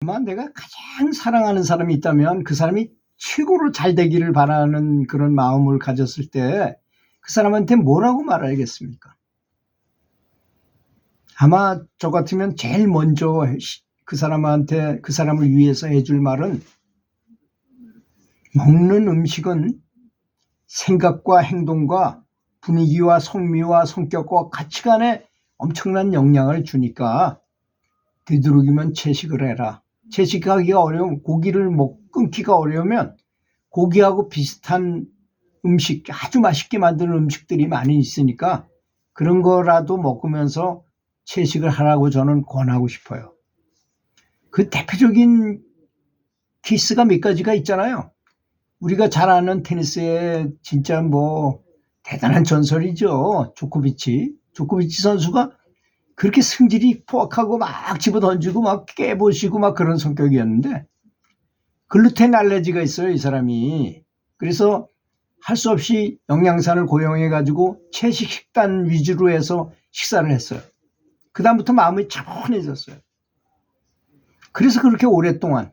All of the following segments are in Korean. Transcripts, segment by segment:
아마 내가 가장 사랑하는 사람이 있다면 그 사람이 최고로 잘 되기를 바라는 그런 마음을 가졌을 때 그 사람한테 뭐라고 말해야겠습니까? 아마 저 같으면 제일 먼저 그 사람한테, 그 사람을 위해서 해줄 말은, 먹는 음식은 생각과 행동과 분위기와 성미와 성격과 가치관에 엄청난 영향을 주니까 되도록이면 채식을 해라. 채식하기가 어려우면, 고기를 끊기가 어려우면 고기하고 비슷한 음식, 아주 맛있게 만드는 음식들이 많이 있으니까 그런 거라도 먹으면서 채식을 하라고 저는 권하고 싶어요. 그 대표적인 케이스가 몇 가지가 있잖아요. 우리가 잘 아는 테니스의 진짜 대단한 전설이죠. 조코비치 선수가 그렇게 승질이 포악하고 막 집어던지고 막 깨부시고 막 그런 성격이었는데, 글루텐 알레르기가 있어요, 이 사람이. 그래서 할 수 없이 영양사를 고용해가지고 채식 식단 위주로 해서 식사를 했어요. 그다음부터 마음이 차분해졌어요. 그래서 그렇게 오랫동안,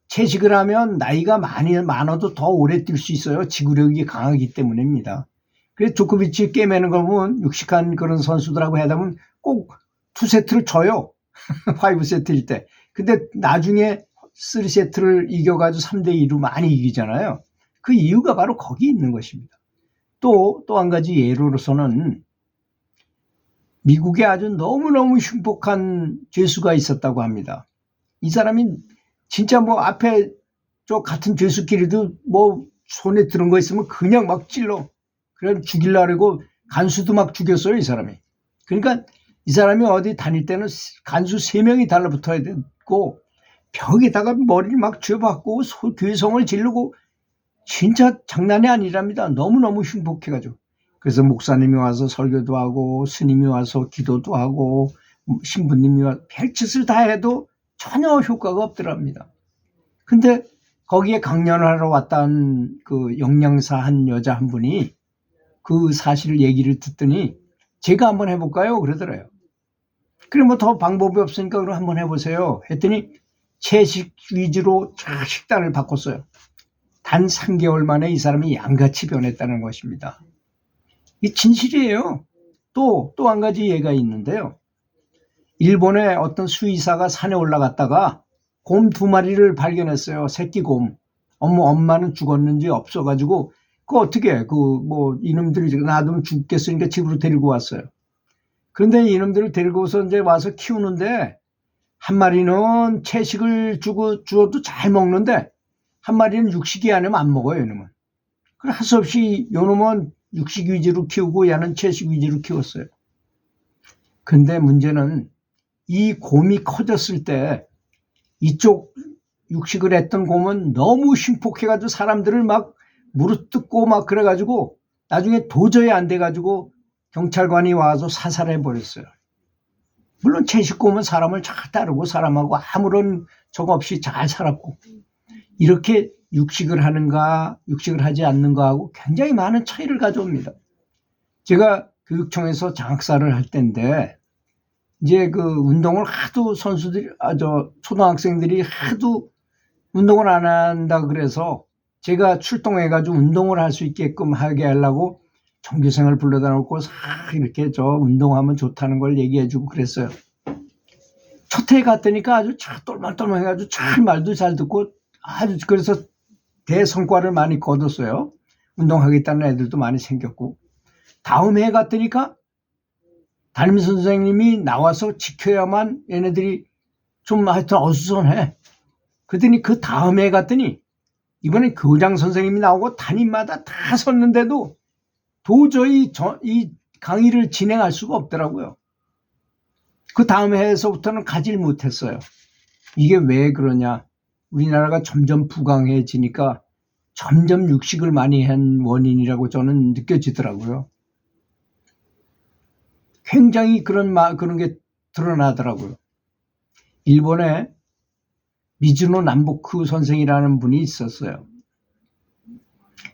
채식을 하면 나이가 많아도 더 오래 뛸 수 있어요. 지구력이 강하기 때문입니다. 그래서 조코비치 깨매는 거 보면 육식한 그런 선수들하고 하다 보면 꼭 2세트를 져요. 5세트일 때. 근데 나중에 3세트를 이겨가지고 3대2로 많이 이기잖아요. 그 이유가 바로 거기 있는 것입니다. 또 한 가지 예로서는 미국에 아주 너무너무 흉폭한 죄수가 있었다고 합니다. 이 사람이 진짜 앞에 저 같은 죄수끼리도 손에 들은 거 있으면 그냥 막 찔러. 그래 죽이려고 간수도 막 죽였어요, 이 사람이. 그러니까 이 사람이 어디 다닐 때는 간수 3명이 달라붙어야 되고 벽에다가 머리를 막 쥐어박고 괴성을 지르고 진짜 장난이 아니랍니다. 너무너무 흉폭해가지고. 그래서 목사님이 와서 설교도 하고 스님이 와서 기도도 하고 신부님이 와서 별짓을 다 해도 전혀 효과가 없더랍니다. 근데 거기에 강연을 하러 왔던 그 영양사 한 여자 한 분이 그 사실 얘기를 듣더니 제가 한번 해볼까요? 그러더래요. 그래 더 방법이 없으니까 그럼 한번 해보세요. 했더니 채식 위주로 식단을 바꿨어요. 단 3개월 만에 이 사람이 양같이 변했다는 것입니다. 이 진실이에요. 또 한 가지 예가 있는데요. 일본의 어떤 수의사가 산에 올라갔다가 곰 2마리를 발견했어요. 새끼 곰. 엄마는 죽었는지 없어가지고 어떻게 이놈들이 놔두면 죽겠으니까 집으로 데리고 왔어요. 그런데 이놈들을 데리고서 이제 와서 키우는데 한 마리는 채식을 주어도 잘 먹는데 한 마리는 육식이 아니면 안 먹어요, 이놈은. 그래서 할 수 없이 요놈은 육식 위주로 키우고 얘는 채식 위주로 키웠어요. 근데 문제는 이 곰이 커졌을 때 이쪽 육식을 했던 곰은 너무 흉폭해가지고 사람들을 막 물어뜯고 막 그래가지고 나중에 도저히 안 돼가지고 경찰관이 와서 사살해버렸어요. 물론 채식곰은 사람을 잘 따르고 사람하고 아무런 적 없이 잘 살았고, 이렇게 육식을 하는가 육식을 하지 않는가하고 굉장히 많은 차이를 가져옵니다. 제가 교육청에서 장학사를 할 때인데 이제 그 운동을 하도 초등학생들이 하도 운동을 안 한다 그래서 제가 출동해가지고 운동을 할 수 있게끔 하게 하려고 전교생을 불러다 놓고 이렇게 운동하면 좋다는 걸 얘기해주고 그랬어요. 첫 해에 갔더니까 아주 똘망똘망 해가지고 잘 말도 잘 듣고 아주 그래서 대성과를 많이 거뒀어요. 운동하겠다는 애들도 많이 생겼고, 다음 해에 갔더니까 담임 선생님이 나와서 지켜야만 얘네들이 좀 하여튼 어수선해. 그랬더니 그 다음 해에 갔더니 이번에 교장 선생님이 나오고 담임마다 다 섰는데도 도저히 이 강의를 진행할 수가 없더라고요. 그 다음 해에서부터는 가질 못했어요. 이게 왜 그러냐? 우리나라가 점점 부강해지니까 점점 육식을 많이 한 원인이라고 저는 느껴지더라고요. 굉장히 그런 게 드러나더라고요. 일본에 미즈노 남보쿠 선생이라는 분이 있었어요.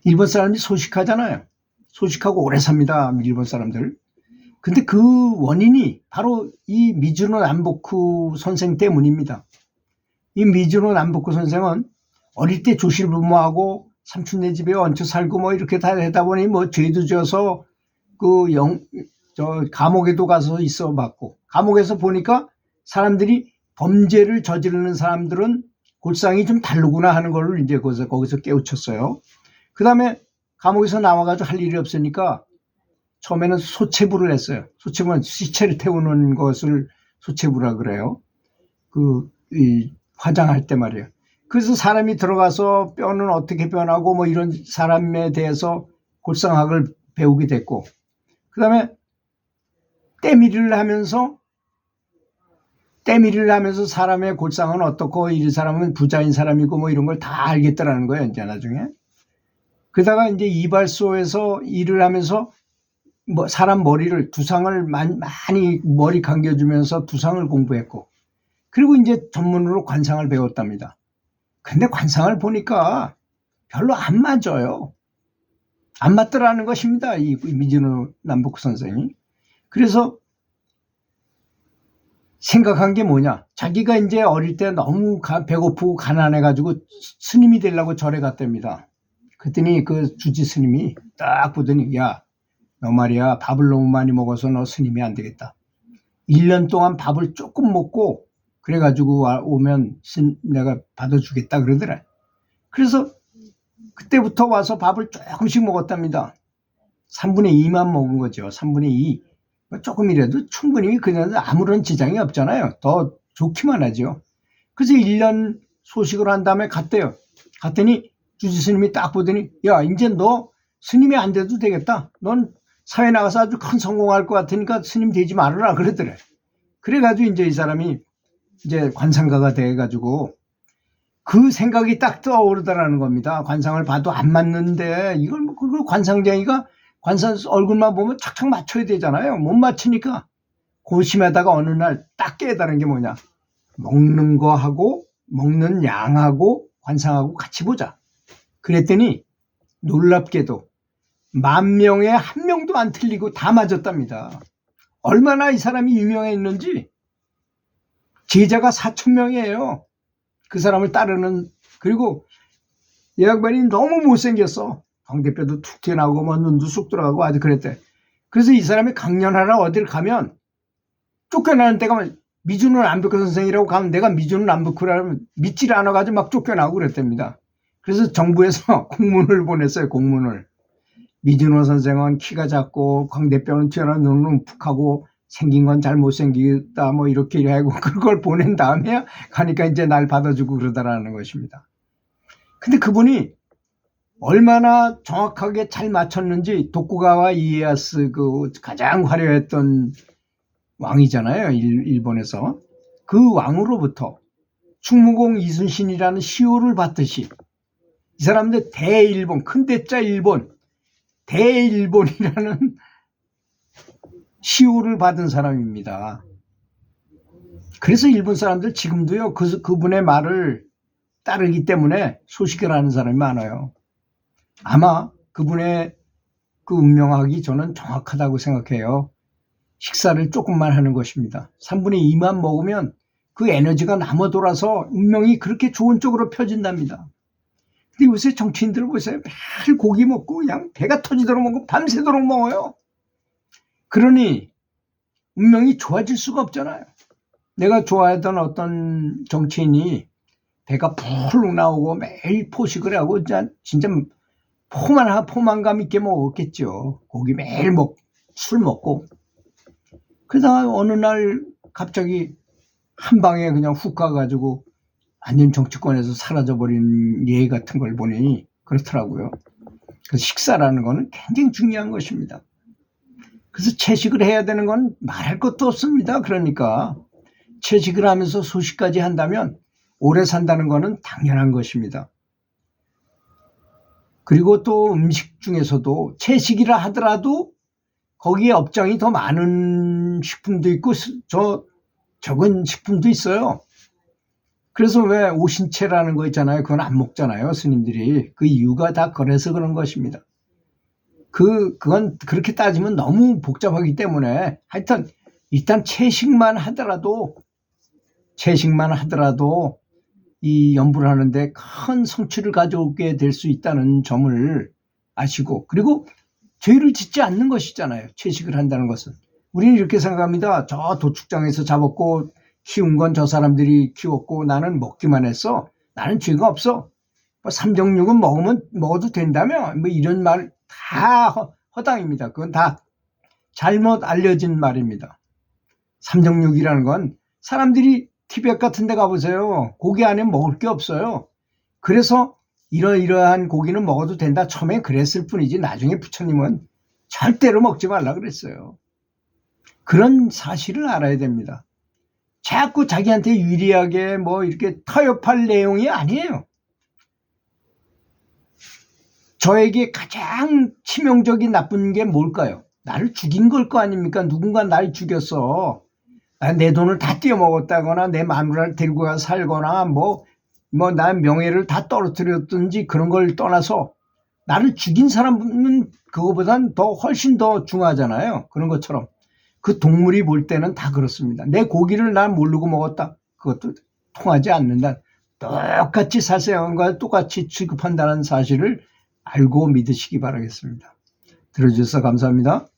일본 사람이 소식하잖아요. 소식하고 오래 삽니다, 일본 사람들. 근데 그 원인이 바로 이 미즈노 남보쿠 선생 때문입니다. 이 미즈노 남북구 선생은 어릴 때 조실부모하고 삼촌네 집에 얹혀 살고 뭐 이렇게 다 하다 보니 뭐 죄도 져서 감옥에도 가서 있어 봤고, 감옥에서 보니까 사람들이 범죄를 저지르는 사람들은 골상이 좀 다르구나 하는 걸 이제 거기서 깨우쳤어요. 그 다음에 감옥에서 나와가지고 할 일이 없으니까 처음에는 소체부를 했어요. 소체부는 시체를 태우는 것을 소체부라 그래요. 화장할 때 말이에요. 그래서 사람이 들어가서 뼈는 어떻게 변하고 뭐 이런 사람에 대해서 골상학을 배우게 됐고, 그 다음에 때밀이를 하면서 사람의 골상은 어떻고 이 사람은 부자인 사람이고 뭐 이런 걸 다 알겠더라는 거예요, 이제 나중에. 그러다가 이제 이발소에서 일을 하면서 뭐 사람 머리를 두상을 많이 머리 감겨주면서 두상을 공부했고, 그리고 이제 전문으로 관상을 배웠답니다. 근데 관상을 보니까 별로 안 맞아요. 안 맞더라는 것입니다, 이 미즈노 남북구 선생이. 그래서 생각한 게 뭐냐, 자기가 이제 어릴 때 너무 배고프고 가난해가지고 스님이 되려고 절에 갔답니다. 그랬더니 그 주지 스님이 딱 보더니, 야, 너 말이야 밥을 너무 많이 먹어서 너 스님이 안 되겠다. 1년 동안 밥을 조금 먹고 그래가지고 오면 내가 받아주겠다 그러더라. 그래서 그때부터 와서 밥을 조금씩 먹었답니다. 3분의 2만 먹은 거죠. 3분의 2. 조금이라도 충분히 그냥 아무런 지장이 없잖아요. 더 좋기만 하죠. 그래서 1년 소식을 한 다음에 갔대요. 갔더니 주지 스님이 딱 보더니, 야, 이제 너 스님이 안 돼도 되겠다. 넌 사회 나가서 아주 큰 성공할 것 같으니까 스님 되지 말아라 그러더래. 그래가지고 이제 이 사람이 이제 관상가가 돼가지고 그 생각이 딱 떠오르더라는 겁니다. 관상을 봐도 안 맞는데 이걸 뭐 그 관상쟁이가 관상 얼굴만 보면 착착 맞춰야 되잖아요. 못 맞추니까 고심하다가 어느 날 딱 깨달은 게 뭐냐, 먹는 거하고 먹는 양하고 관상하고 같이 보자. 그랬더니 놀랍게도 10,000명에 1명도 안 틀리고 다 맞았답니다. 얼마나 이 사람이 유명했는지. 제자가 4,000명이에요. 그 사람을 따르는. 그리고 이 양반이 너무 못생겼어. 광대뼈도 툭 튀어나오고 뭐 눈도 쑥 들어가고 아주 그랬대. 그래서 이 사람이 강연하러 어딜 가면 쫓겨나는 때가, 미즈노 남북구 선생이라고 가면 내가 미즈노 남북구라면 믿지를 않아가지고 막 쫓겨나고 그랬답니다. 그래서 정부에서 공문을 보냈어요. 공문을. 미즈노 선생은 키가 작고 광대뼈는 튀어나온 눈은 움푹하고 생긴 건 잘 못생기다 뭐 이렇게 하고 그걸 보낸 다음에 가니까 이제 날 받아주고 그러더라는 것입니다. 근데 그분이 얼마나 정확하게 잘 맞췄는지, 도쿠가와 이에야스 그 가장 화려했던 왕이잖아요, 일본에서. 그 왕으로부터 충무공 이순신이라는 시호를 받듯이 이 사람들 대일본, 큰 대자 일본, 대일본이라는 시호를 받은 사람입니다. 그래서 일본 사람들 지금도요 그분의 말을 따르기 때문에 소식을 하는 사람이 많아요. 아마 그분의 그 운명학이 저는 정확하다고 생각해요. 식사를 조금만 하는 것입니다. 3분의 2만 먹으면 그 에너지가 남아 돌아서 운명이 그렇게 좋은 쪽으로 펴진답니다. 근데 요새 정치인들 보세요. 매일 고기 먹고 그냥 배가 터지도록 먹고 밤새도록 먹어요. 그러니 운명이 좋아질 수가 없잖아요. 내가 좋아했던 어떤 정치인이 배가 푹 나오고 매일 포식을 하고 진짜 포만감 있게 먹었겠죠. 고기 매일 술 먹고. 그러다가 어느 날 갑자기 한 방에 그냥 훅 가가지고 완전 정치권에서 사라져버린 예 같은 걸 보니 그렇더라고요. 그래서 식사라는 거는 굉장히 중요한 것입니다. 그래서 채식을 해야 되는 건 말할 것도 없습니다. 그러니까 채식을 하면서 소식까지 한다면 오래 산다는 거는 당연한 것입니다. 그리고 또 음식 중에서도 채식이라 하더라도 거기에 업장이 더 많은 식품도 있고 적은 식품도 있어요. 그래서 왜 오신채라는 거 있잖아요. 그건 안 먹잖아요, 스님들이. 그 이유가 다 그래서 그런 것입니다. 그건 그렇게 따지면 너무 복잡하기 때문에 하여튼 일단 채식만 하더라도 이 연부를 하는데 큰 성취를 가져오게 될 수 있다는 점을 아시고, 그리고 죄를 짓지 않는 것이잖아요. 채식을 한다는 것은. 우리는 이렇게 생각합니다. 저 도축장에서 잡았고 키운 건 저 사람들이 키웠고 나는 먹기만 했어. 나는 죄가 없어. 뭐 삼정육은 먹어도 된다며? 뭐 이런 말 다 허당입니다. 그건 다 잘못 알려진 말입니다. 삼정육이라는 건 사람들이 티벳 같은 데 가보세요. 고기 안에 먹을 게 없어요. 그래서 이러이러한 고기는 먹어도 된다. 처음에 그랬을 뿐이지 나중에 부처님은 절대로 먹지 말라 그랬어요. 그런 사실을 알아야 됩니다. 자꾸 자기한테 유리하게 뭐 이렇게 타협할 내용이 아니에요. 저에게 가장 치명적인 나쁜 게 뭘까요? 나를 죽인 걸 거 아닙니까? 누군가 날 죽였어. 내 돈을 다 떼어먹었다거나 내 마누라를 데리고 가서 살거나 나 명예를 다 떨어뜨렸든지 그런 걸 떠나서 나를 죽인 사람은 그거보단 훨씬 더 중하잖아요. 그런 것처럼. 그 동물이 볼 때는 다 그렇습니다. 내 고기를 난 모르고 먹었다. 그것도 통하지 않는다. 똑같이 살생한 것과 똑같이 취급한다는 사실을 알고 믿으시기 바라겠습니다. 들어주셔서 감사합니다.